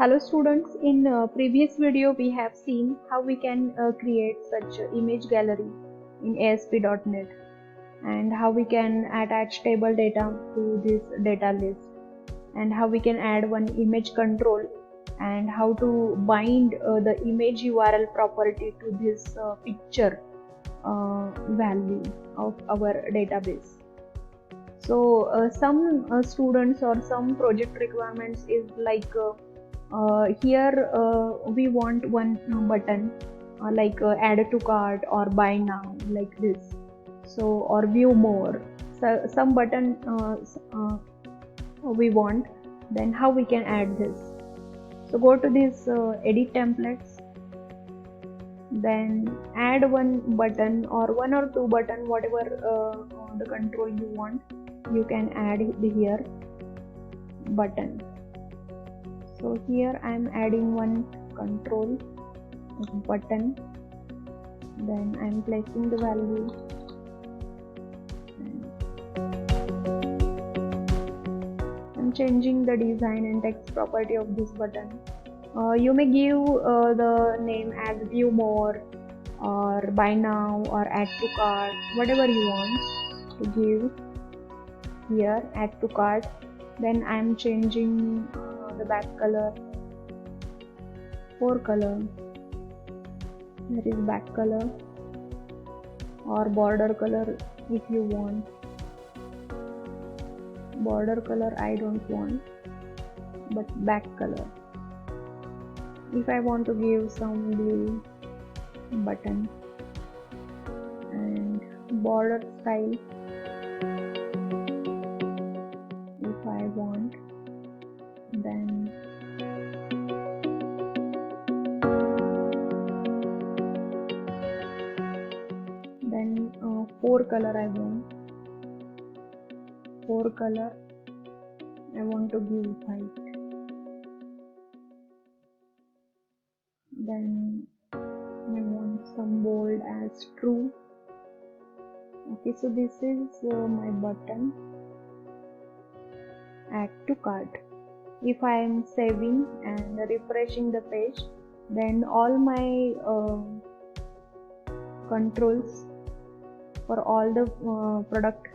Hello students, in previous video we have seen how we can create such image gallery in ASP.NET and how we can attach table data to this data list and how we can add one image control and how to bind the image URL property to this picture value of our database. So some students or some project requirements is like here we want one button like add to cart or buy now, like this. So or view more, so some button we want. Then how we can add this? So go to this edit templates, then add one button or one or two button, whatever the control you want, you can add here button. So here I am adding one control button, then I am placing the value and I'm changing the design and text property of this button. You may give the name as view more or buy now or add to cart, whatever you want to give. Here add to cart, then I am changing the back color, color, that is back color, or border color if you want. Border color I don't want, but back color. If I want to give some blue button and border style, if I want, then color I want. Color I want to give white. Then I want some bold as true. Okay, so this is my button. Add to cart. If I am saving and refreshing the page, then all my controls for all the product,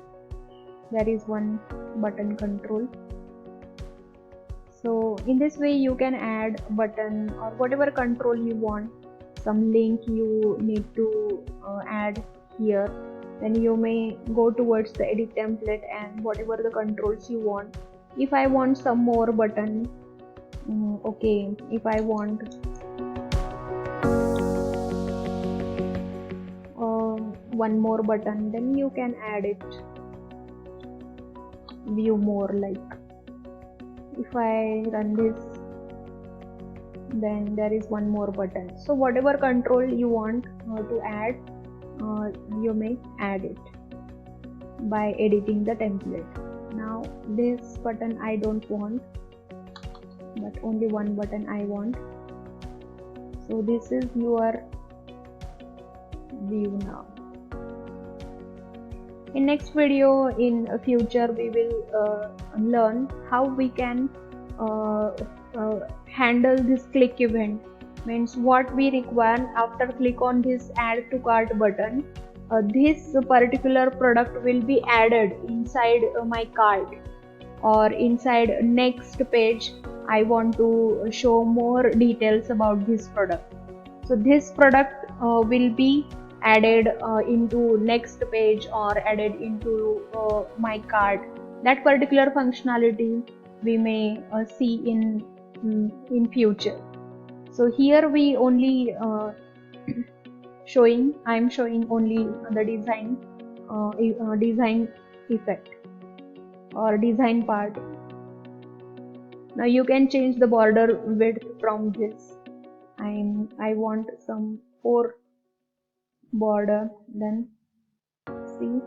there is one button control. So in this way you can add button or whatever control you want. Some link you need to add here, then you may go towards the edit template and whatever the controls you want. If I want some more button, okay, if I want one more button, then you can add it, view more. Like if I run this, then there is one more button. So whatever control you want to add, you may add it by editing the template. Now this button I don't want, but only one button I want. So this is your view now. In next video, in future, we will learn how we can handle this click event. Means what we require after click on this add to cart button, this particular product will be added inside my cart or inside next page. I want to show more details about this product. So this product will be added into next page or added into my cart. That particular functionality we may see in future. So here we only I'm showing only the design design effect or design part. Now you can change the border width from this. I want some 4 border. Then see,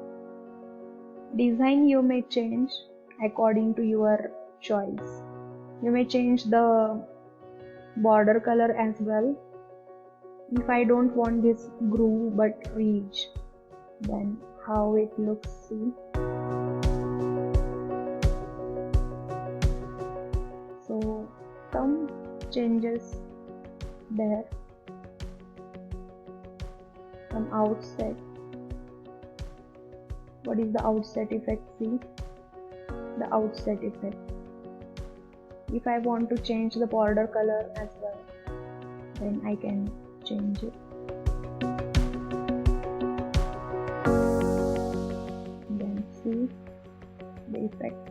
design you may change according to your choice. You may change the border color as well. If I don't want this groove but ridge, then how it looks, see. So some changes there, some outset. What is the outset effect? See the outset effect. If I want to change the border color as well, then I can change it. Then see the effect.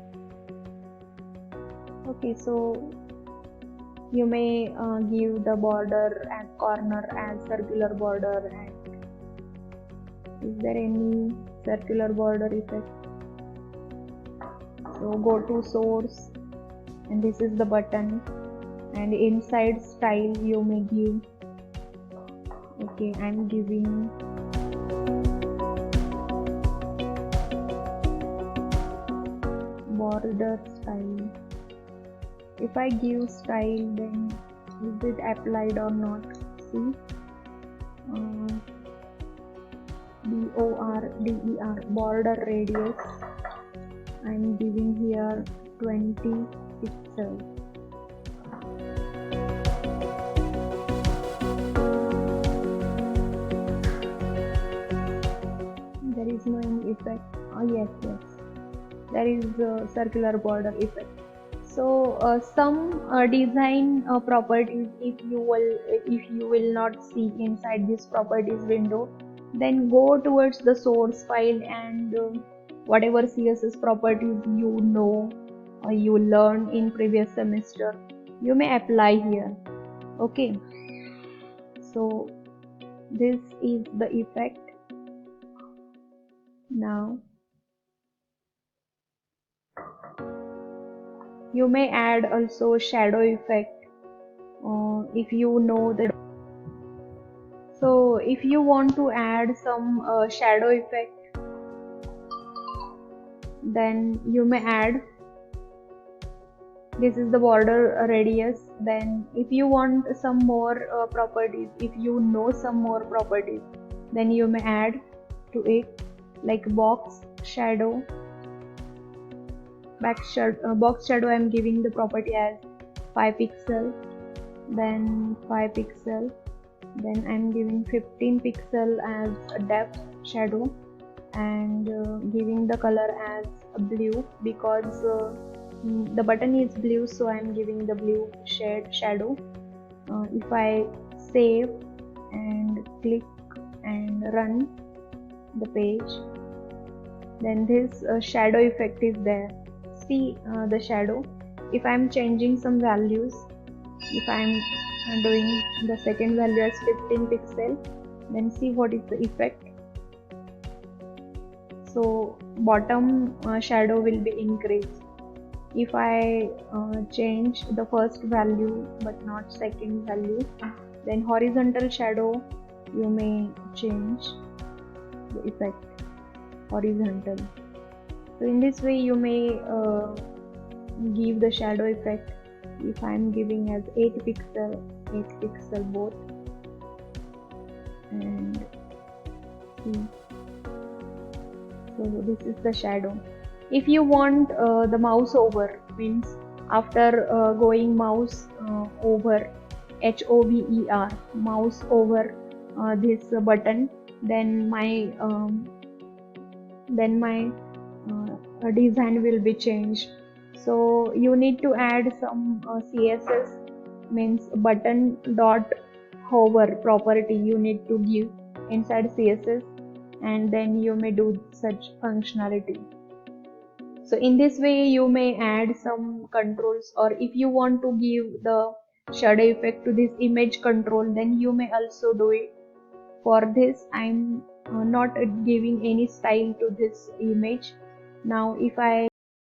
Okay, so you may give the border as corner as circular border, and is there any circular border effect? So go to source, and this is the button, and inside style you may give, okay, I'm giving border style. If I give style, then is it applied or not? See, BORDER, border radius, I'm giving here 20 pixels. There is no any effect. Oh yes, there is a circular border effect. So some design properties, if you will not see inside this properties window, then go towards the source file, and whatever CSS properties you know or you learned in previous semester, you may apply here. Okay, so this is the effect. Now you may add also shadow effect if you know that. So if you want to add some shadow effect, then you may add. This is the border radius. Then if you want some more properties, if you know some more properties, then you may add to it, like box shadow. Box shadow, I am giving the property as 5 pixel, then 5 pixel, then I am giving 15 pixel as a depth shadow, and giving the color as a blue, because the button is blue, so I am giving the blue shade shadow. If I save and click and run the page, then this shadow effect is there. See the shadow. If I am changing some values, if I am doing the second value as 15 pixel, then see what is the effect. So bottom shadow will be increased. If I change the first value but not second value, then horizontal shadow you may change the effect horizontal. So in this way you may give the shadow effect. If I am giving as 8 pixel both, and see, so this is the shadow. If you want the mouse over, means after going mouse over, HOVER, mouse over this button, then my design will be changed. So you need to add some CSS, means button dot hover property you need to give inside CSS, and then you may do such functionality. So in this way you may add some controls, or if you want to give the shadow effect to this image control, then you may also do it. For this I'm not giving any style to this image. Now if I